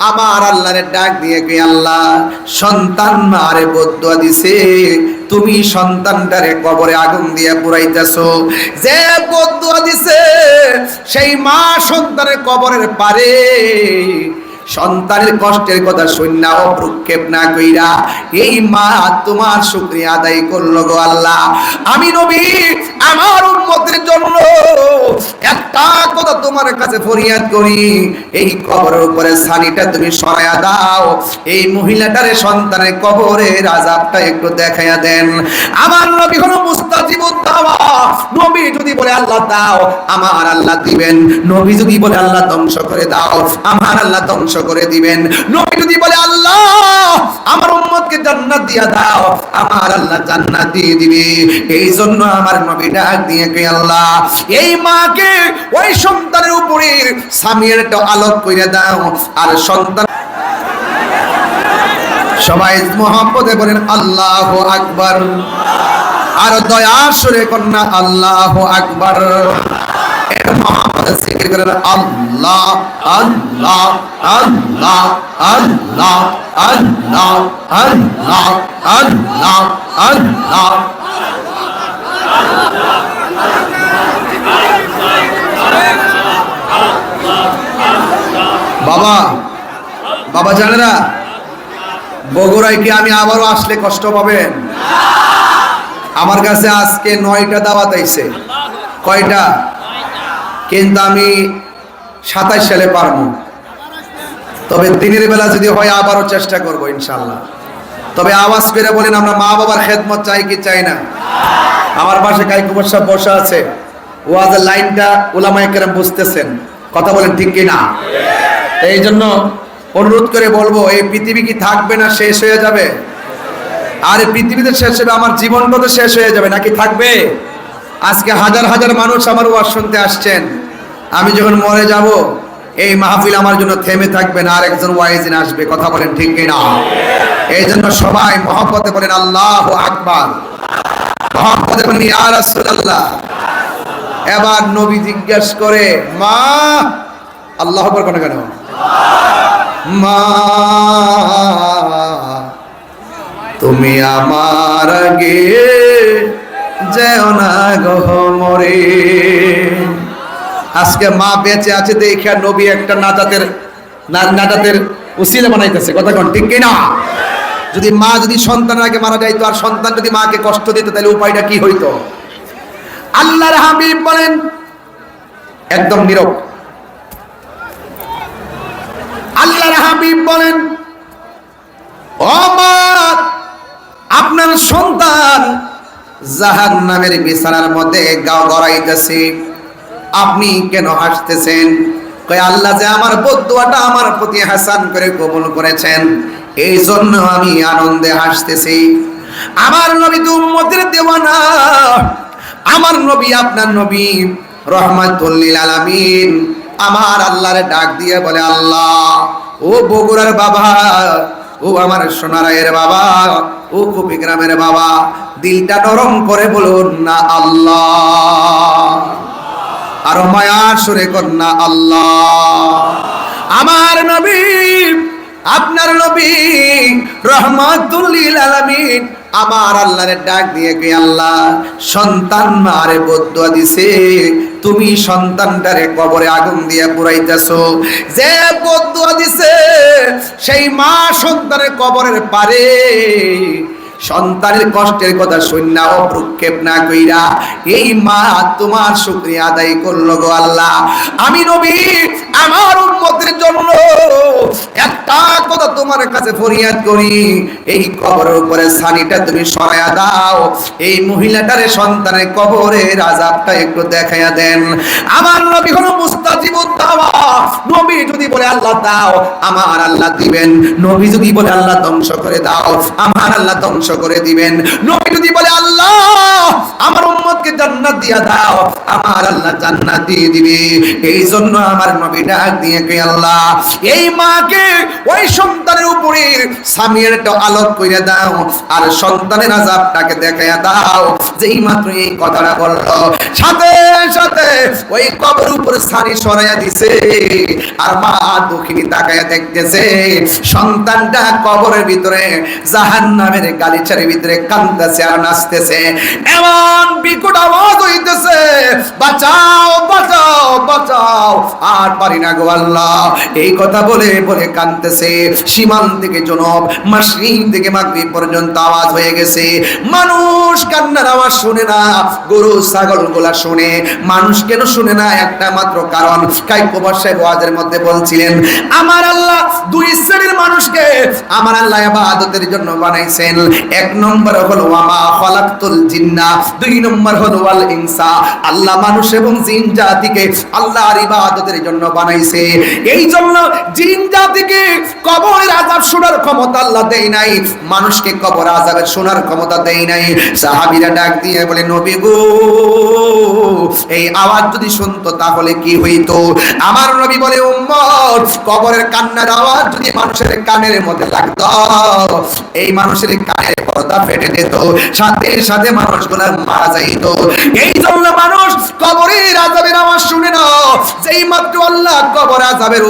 আমার আল্লাহরে ডাক দিয়ে কে আল্লাহ সন্তান মারে বদুয়া দিছে, তুমি সন্তানটারে কবরে আগুন দিয়ে পুরাইতেছো। যে বদুয়া দিছে সেই মা সন্তানের কবরের পারে সন্তানের কষ্টের কথা শুননা ও প্রক্ষেপ না কইরা এই মা তোমার শুকরিয়া আদায় করলো গো আল্লাহ। আমি নবী আমার উম্মতের জন্য একটা কথা তোমার কাছে ফরিয়াদ করি, এই কবরের উপরে ছানিটা তুমি সরাইয়া দাও, এই মহিলাটারে সন্তানের কবরের আযাবটা একটু দেখাইয়া দেন। আমার নবী হলো মুস্তাজিবুদ দাওয়া। নবী যদি বলে আল্লাহ দাও, আমার আল্লাহ দিবেন। নবী যদি বলে আল্লাহ ধ্বংস করে দাও, আমার আল্লাহ ধ্বংস করে দিবেন। নবী যদি বলে আল্লাহ আমার উম্মতকে জান্নাত দিয়া দাও, আমার আল্লাহ জান্নাত দিয়ে দিবে। এই জন্য আমার নবী ডাক দিয়ে কে আল্লাহ এই মাকে ওই সন্তানের উপরে সামিয়ের একটা আলোক কইরা দাও। আর সন্তান সবাই মুহাম্মদে বলেন আল্লাহু আকবার। আর দয়া সুরে কন্যা আল্লাহু আকবার। জিকির করেন আল্লাহ আল্লাহ আল্লাহ আল্লাহ আল্লাহ আল্লাহ আল্লাহ আল্লাহ। বাবা বাবা জানেরা, বগুড়ায় কি আমি আবারও আসলে কষ্ট পাবেন? আমার কাছে আজকে 9টা দাওয়াত আইছে। কয়টা? কিন্তু আমি 27 সালে পারবো, তবে দিনের বেলা যদি হয় আবারও চেষ্টা করব ইনশাআল্লাহ। তবে আওয়াজ করে বলেন আমরা মা বাবার খেদমত চাই কি চাই না? আমার পাশে কাইকুবর সাহেব বসা আছে, ওয়াজের লাইনটা উলামায়ে কেরাম বুঝতেছেন, কথা বলেন ঠিক কি না? এই জন্য অনুরোধ করে বলবো, এই পৃথিবী কি থাকবে না শেষ হয়ে যাবে? আর এই পৃথিবীতে শেষ হবে, আমার জীবনটা তো শেষ হয়ে যাবে নাকি থাকবে? আজকে হাজার হাজার মানুষ আমার ওয়াজ শুনতে আসছেন, আমি যখন মরে যাব এই মাহফিল আমার জন্য থেমে থাকবে না, আর একজন ওয়াইজিন আসবে, কথা বলেন ঠিক কি না? এই জন্য সবাই মহব্বতে বলেন আল্লাহু আকবার, মহব্বতে বলেন ইয়া রাসূলুল্লাহ। এবার নবী জিজ্ঞেস করে মা, আল্লাহু আকবার কোন কেন? মা তুমি আমার আগে যেও না গো মরে। আজকে মা বেঁচে আছে দেখে নবী একটা নাজাতের উসিলা বানাইতেছে, কথা কোন ঠিক কি না? যদি মা যদি সন্তানের আগে মারা যাইতো আর সন্তান যদি মাকে কষ্ট দিত তাহলে উপায়টা কি হইতো? আল্লাহর হাবিব বলেন, একদম নীরব, আল্লাহর হাবিব বলেন ও মা, আপনার সন্তান জাহান্নামের বিছানার মধ্যে গা গড়াইতেছে, আপনি কেন হাসতেছেন? কয় আল্লাহ যে আমার বদদুয়াটা আমার প্রতি হাসান করে কবুল করেছেন, এই জন্য আমি আনন্দে হাসতেছি। আমার নবী তো উম্মতের দেওয়ানা, আমার নবী আপনার নবী রহমাতুল লিল আলামিন। আমার আল্লাহরে ডাক দিয়ে বলে আল্লাহ ও বগুড়ার বাবা, ও আমার সোনারায়ের বাবা, ও কুপিগ্রামের বাবা, দিলটা নরম করে বলুন না আল্লাহ, আর মায়ার সুরে কন্যা আল্লাহ। আমার নবী আপনার নবী রহমাতুল লিল আলামিন আমার আল্লাহরে ডাক দিয়ে কে আল্লাহ সন্তান মারে বদুয়া দিছে, তুমি সন্তানটারে কবরে আগুন দিয়ে পুরাইতেছো। যে বদুয়া দিছে সেই মা সন্তানের কবরের পারে সন্তানের কষ্টের কথা শুননা ও প্রক্ষেপ না কইরা এই মা তোমার শুকরিয়া আদায় করলো গো আল্লাহ। আমি নবী আমার উম্মতের জন্য একটা কথা তোমার কাছে ফরিয়াদ করি, এই কবরের উপরে ছানিটা তুমি সরাইয়া দাও, এই মহিলাটারে সন্তানের কবরের আযাবটা একটু দেখাইয়া দেন। আমার নবী হলো মুস্তাজিবুদ দাওয়া। নবী যদি বলে আল্লাহ দাও, আমার আল্লাহ দিবেন। নবী যদি বলে আল্লাহ ধ্বংস করে দাও, আমার আল্লাহ ধ্বংস করে দিবেন। নবী যদি বলে আল্লাহ আমার উম্মতকে জান্নাত দিয়া দাও, আমার আল্লাহ জান্নাত দিয়ে দিবে। এই জন্য আমার নবী ডাক দিয়ে কে আল্লাহ এই মা মাকে ওই সন্তানের উপরে সামিয়ারটা আলোক করে দাও আর সন্তানের আযাবটাকে দেখায়া দাও। যেই মাত্র এই কথাটা বলল সাথে সাথে ওই কবর উপর সারি সরাইয়া দিছে আর মা দুঃখিনী তাকায়া দেখতেছে সন্তানটা কবরের ভিতরে জাহান্নামের গালিচার ভিতরে কাঁদতেছে আর নাচতেছে। এমন বিকট আওয়াজ হইতেছে বাঁচাও বাঁচাও বাঁচাও, আর পারি না গো আল্লাহ। এই কথা বলে বলে কাঁদতেছে। সীমান থেকে জনব, মাশরিক থেকে মাগরিব পর্যন্ত আওয়াজ হয়ে গেছে। মানুষ কান্নার আওয়াজ শুনে না, গরু ছাগল গুলা শুনে। মানুষ কেন শুনে না? একটা মাত্র কারণ। কাইকোবার সাহেব ওয়াজের মধ্যে বলছিলেন আমার আল্লাহ দুই শ্রেণীর মানুষকে আমার আল্লাহ ইবাদতের জন্য বানাইছেন। এক নম্বর হলো ওয়ামা খালাকতুল জিন্না, দুই নম্বর হলো ওয়াল ইনসা। আল্লাহ মানুষ এবং জিন জাতিকে আল্লাহর ইবাদতের জন্য বানাইছে। এই জন্য জিন জাতিকে কবরের আযাব শোনার ক্ষমতা আল্লাহ দেয় নাই, মানুষকে কবর আযাবের শোনার ক্ষমতা দেয় নাই। সাহাবীরা ডাক দিয়ে বলে নবী গো এই আওয়াজ যদি শুনতো তাহলে কি হইতো? আমার নবী বলে উম্মত কবরের কান্নার আওয়াজ যদি মানুষের কানের মধ্যে লাগতো এই মানুষের কানের পর্দা ফেটে যেত, সাথে সাথে মানুষগুলো মারা যাইত। এই জন্য মানুষ কবরের আযাবের আওয়াজ শুনে না। যেই মাত্র আল্লাহ কবর আযাবের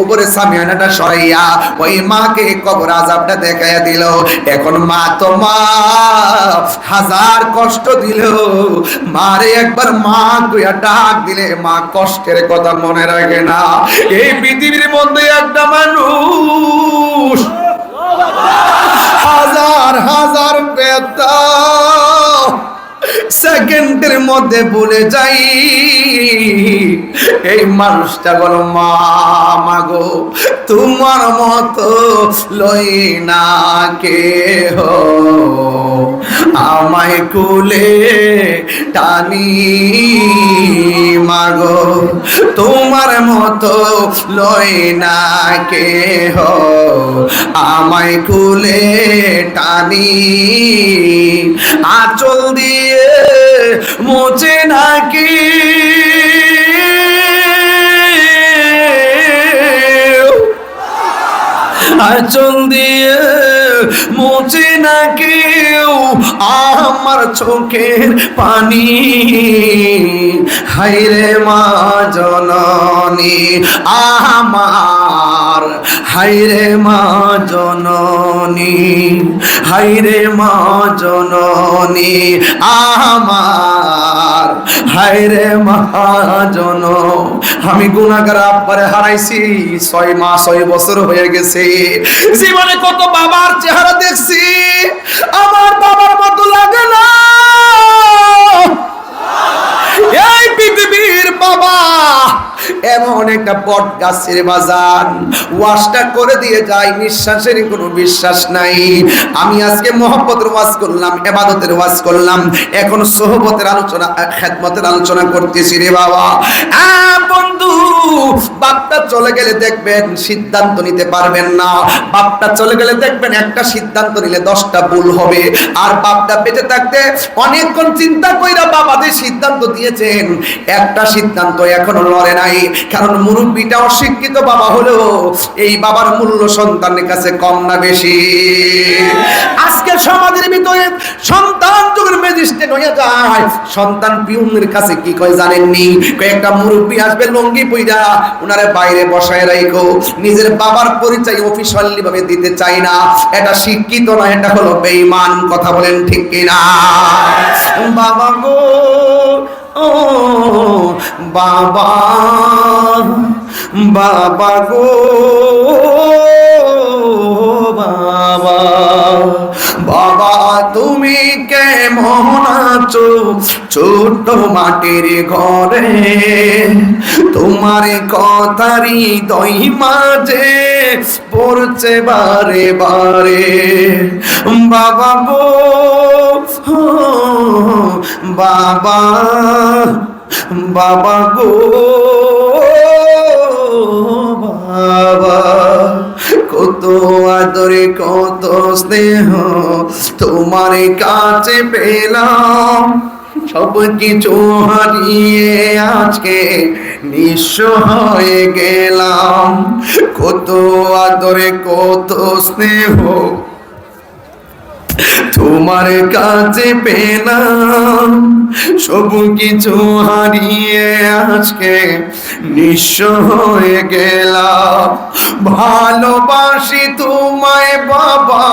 উপরে সামিয়ানাটা সরাইয়া ওই মাকে কবর আযাবটা দেখাইয়া দিল। এখন মা তো মা, হাজার কষ্ট দিল মারে একবার মা কইয়া ডাক দিলে মা কষ্টের কথা মনে রাখে না। এই পৃথিবীর মধ্যে একটা মানুষ হাজার হাজার বেতা সেকেন্ডের মধ্যে ভুলে যাই। এই মানুষটা বলো মা মাগো তোমার মতো লই না কেহ, আমায় কুলে টানি মাগো তোমার মতো লই না কেহ, আমায় কুলে টানি। আঁচল দিয়ে মোচে নাকি আঁচল দিয়ে মোচে না কেউ আমার চোখের পানি। হায়রে মা জননী আমার, হায়রে মা জননী, হায়রে মা জননী আমার, হায়রে মা জন। আমি গুনাহগার আব্বারে হারাইছি 6 মাস 6 বছর হয়ে গেছে। জীবনে কত বাবার চেহারা দেখছি, আমার বাবার মতো লাগে না। এই পৃথিবীর বাবা এমন একটা বট গাছের বাজান, ওয়াজটা করে দিয়ে যায়, নিঃশ্বাসের কোনো বিশ্বাস নাই। আমি আজকে মহব্বতের ওয়াজ করলাম, ইবাদতের ওয়াজ করলাম, এখন সোহবতের আলোচনা, খেদমতের আলোচনা করতেছি রে বাবা। বন্ধু বাপটা চলে গেলে দেখবেন সিদ্ধান্ত নিতে পারবেন না। বাপটা চলে গেলে দেখবেন একটা সিদ্ধান্ত নিলে 10টা ভুল হবে। আর বাপটা বেঁচে থাকতে অনেকক্ষণ চিন্তা কইরা বাবাদের সিদ্ধান্ত দিয়েছেন, একটা সিদ্ধান্ত এখনো লড়ে নাই। কারণ মুরব্বীটা অশিক্ষিত বাবা হলেও এই বাবার মূল্য সন্তানের কাছে কম না বেশি? আজকে সমাজের ভিতরে সন্তান যখন ম্যাজিস্ট্রেট হয়ে যায়, সন্তান পিউনের কাছে কি কয় জানেননি? কয়েকটা মুরব্বী আসবে লঙ্গি পইরা, উনারে বাইরে বসায় রাখো। নিজের বাবার পরিচয় অফিসিয়ালি ভাবে দিতে চায় না। এটা শিক্ষিত না, এটা হলো বেঈমান। কথা বলেন ঠিক কিনা? বাবা গো ও বাবা, বাবা গো বাবা, বাবা তুমি কেমন আছো ছোট মাটির ঘরে? তোমার কথারই দই মাঝে পড়ছে বারে বারে। বাবা গো বাবা, বাবা গো বাবা, কত আদরে কত স্নেহ তোমার কাছে পেলাম। সব কিছু হারিয়ে আজকে নিঃস্ব হয়ে গেলাম। কত আদরে কত স্নেহ তোমার কাছে পেলাম, সব কিছু হারিয়ে আজকে নিঃস্ব হয়ে গেলাম। ভালোবাসি তোমায় বাবা,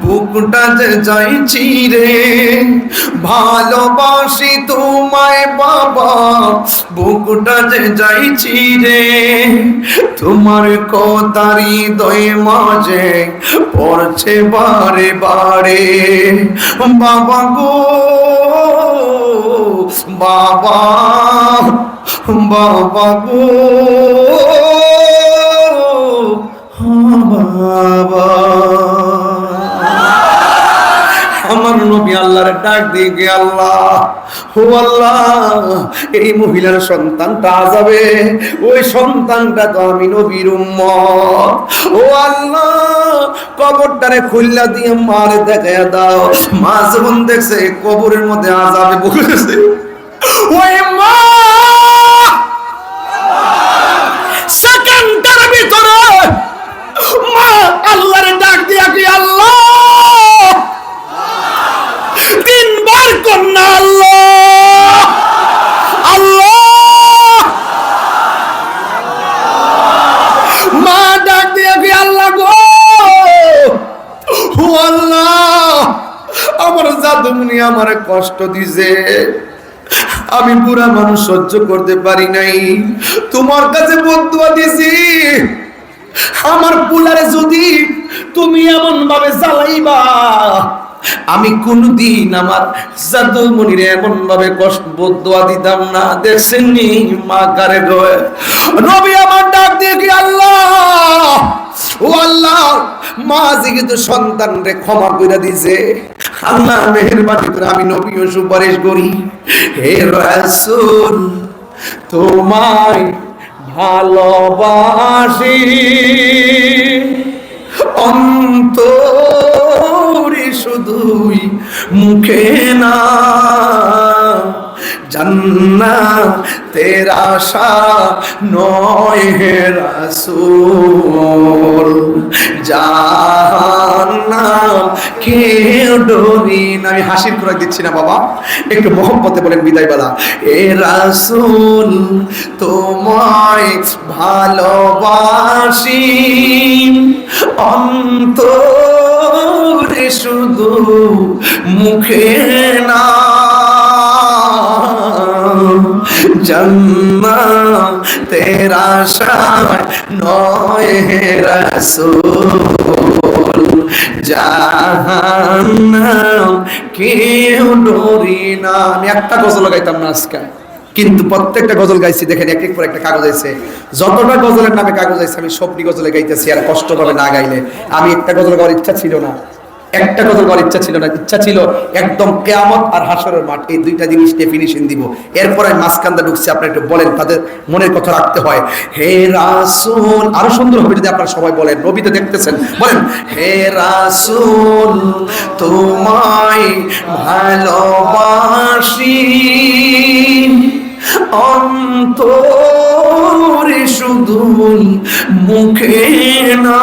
বুকটা যে চাইছি রে। ভালোবাসি তোমায় বাবা, বুকটা যে চাইছি রে। তোমার কথা হৃদয় মাঝে পড়ছে বারে বারে। বাবা গো বাবা, বাবা গো বাবা। আমার নবী আল্লাহর ডাক দিয়ে, আল্লাহ ও আল্লাহ, এই মহিলার সন্তানটা যাবে, ওই সন্তানটা তো আমি নবীর উম্মত। ও আল্লাহ, কবরটারে খুললা দিয়ে মারে দেখায়া দাও। মা যখন দেখছে কবরের মধ্যে আযাবে বসেছে, ওই মা সেকেন্ডের ভিতরে মা আল্লাহর ডাক দিয়া কি, আল্লাহ তিনবার কন্যা, আল্লাহ আল্লাহ। মা ডাক দিয়া কি, আল্লাহ গো ও আল্লাহ, আমার জাদুমনি আমার কষ্ট দিছে, আমি বুড়া মানুষ সহ্য করতে পারি নাই। তোমার কাছে বদদুয়া দিছি, আমার পুলারে যদি তুমি এমন ভাবে জ্বালাইবা, আমি কোনদিন আমার জাদুমনির এমন ভাবে কষ্ট বদদুয়া দিতাম না। দেখছেন নি মা কারে গয়। নবী আমার ডাক দিয়ে কি, আল্লাহ ও আল্লাহ, মা যেহেতু সন্তান রে ক্ষমা করে দিছে, আল্লাহ মেহেরবানি করে আমি নবীও সুপারিশ করি। হে রাসূল, তোমায় ভালোবাসি অন্তরে শুধুই, মুখে না। জান্নাতের আশা নয় হে রাসূল, জাহান্নাম কেউ ডরি না। আমি হাসির খোরাক দিচ্ছি না বাবা, একটু মহব্বতে বলেন বিদায় বেলা। এ রাসূল, তোমায় ভালোবাসি অন্তরে শুধু, মুখে না। জান্নাতের আশায় নয় হে রাসূল, জাহান্নাম কেউ ডরি না। আমি একটা গজল গাইতাম না আজকে, কিন্তু প্রত্যেকটা গজল গাইছি দেখেন, এক এক করে একটা কাগজ আছে। যতটা গজলের নামে কাগজ আছে আমি সবটি গজলে গাইতেছি, আর কষ্ট পাবে না গাইলে। আমি একটা গজল গাওয়ার ইচ্ছা ছিল না, একটা গজল গাওয়ার ইচ্ছা ছিল না। ইচ্ছা ছিল একদম কিয়ামত আর হাসরের মাঠ, এই দুইটা জিনিস ডেফিনিশন দিব। এরপরে মাঝখানটা ঢুকছে, আপনারা একটু বলেন, তাদের মনের কথা রাখতে হয়। হে রাসূল, আরো সুন্দর হবে যদি আপনারা সবাই বলেন, নবী তো দেখতেছেন, বলেন হে রাসূল, তোমায় ভালোবাসি অন্তরে শুধুই, মুখে না।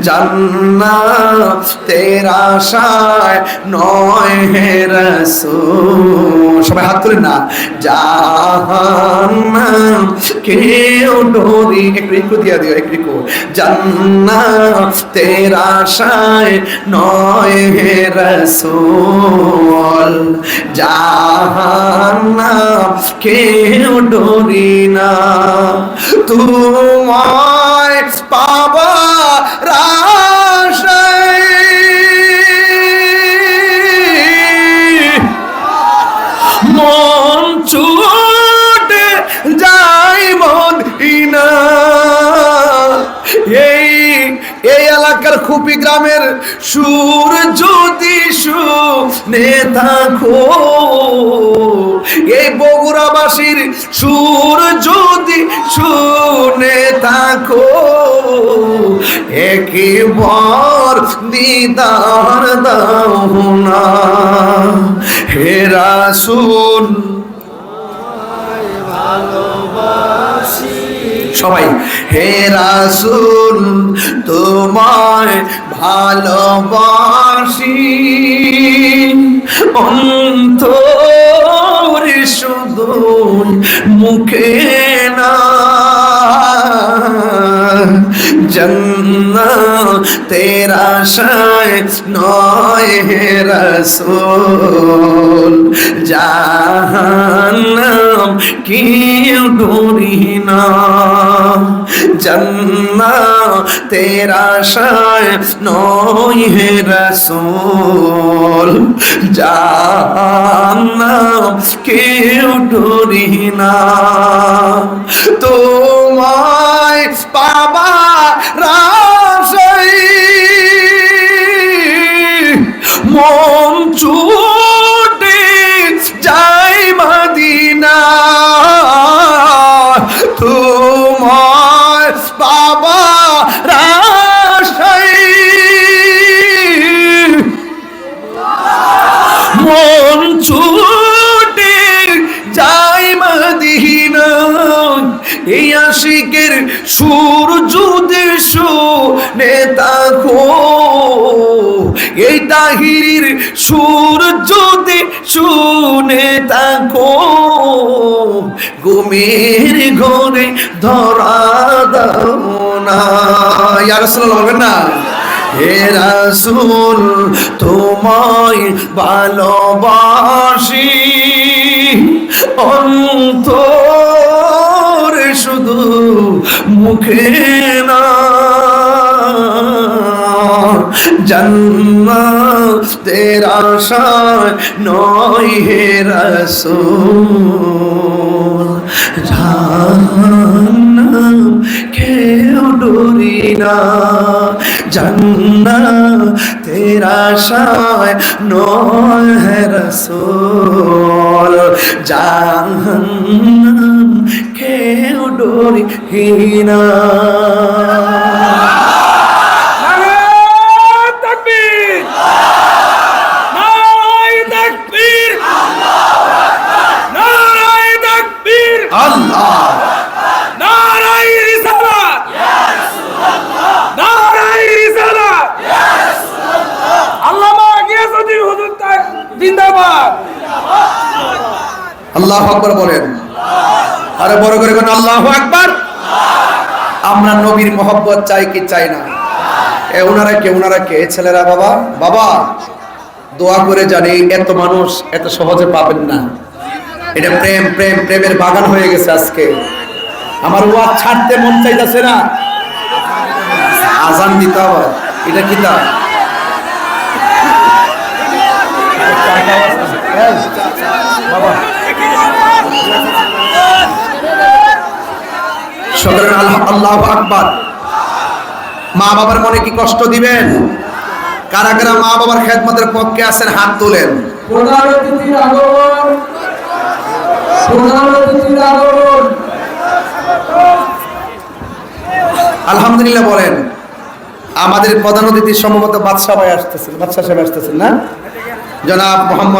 জান্নাতের আশায় নয় হে রাসূল, সবাই হাত তুলেন না। জাহান্নাম কেউ ডরি, একটু দিয়া দিও, একটু। জান্নাতের আশায় নয় হে রাসূল, জাহান্নাম কেউ ডরি না। তোমায় পাবার আশায় মন ছুটে যায় মদিনা। এই এলাকার খুপি গ্রামের সুর যদি শুনে থাকো, এই বগুড়াবাসীর সুর যদি শুনে থাকো, একবার দিদার দাও না হে রাসূল সবাই হে রাসূল তোমায় ভালোবাসি অন্তরে শুধু মুখে না জান্নাতের আশায় নয় হে রাসূল জাহান্নাম কেউ ডরি না জান্নাতের আশায় নয় হে রাসূল জাহান্নাম কেউ ডরি না তোমায় পাবার আশায় মন ছুটে যায় মদিনা তোমায় পাবার আশায় মন ছুটে যায় মদিনা এই আশিকের সুর যদি শুনে থাকো এই তাহিরির সুর যদি শুনে থাকো ঘুমের ঘরে ধরা দাও না ইয়া রাসূলুল্লাহ বলবেন না হে রাসূল তোমায় ভালোবাসি অন্তরে শুধু মুখে না জান্নাতের আশায় নয় হে রাসূল জাহান্নাম কেউ ডরি না জান্নাতের আশায় নয় হে রাসূল জাহান্নাম কেউ ডরি না আল্লাহু আকবার বলেন আরে বড় করে বলেন আল্লাহু আকবার আমরা নবীর মহব্বত চাই কি চাই না ওনারা কে ছেলেরা বাবা বাবা দোয়া করে জানি এত মানুষ এত সহজে পাবেন না এটা প্রেমের বাগান হয়ে গেছে আজকে আমার ওয়াজ ছাড়তে মন চাইতেছে না আজান দিতে হবে এটা কি তা বাবা সকলের আল্লাহু আকবার মা বাবার মনে কি কষ্ট দিবেন কারা কারা মা বাবার খেদমতের পক্ষে আছেন হাত তোলেন আলহামদুলিল্লাহ বলেন আমাদের প্রধান অতিথি সম্ভবত বাদশাহ সাহেব আসতেছেন না জনাব মোহাম্মদ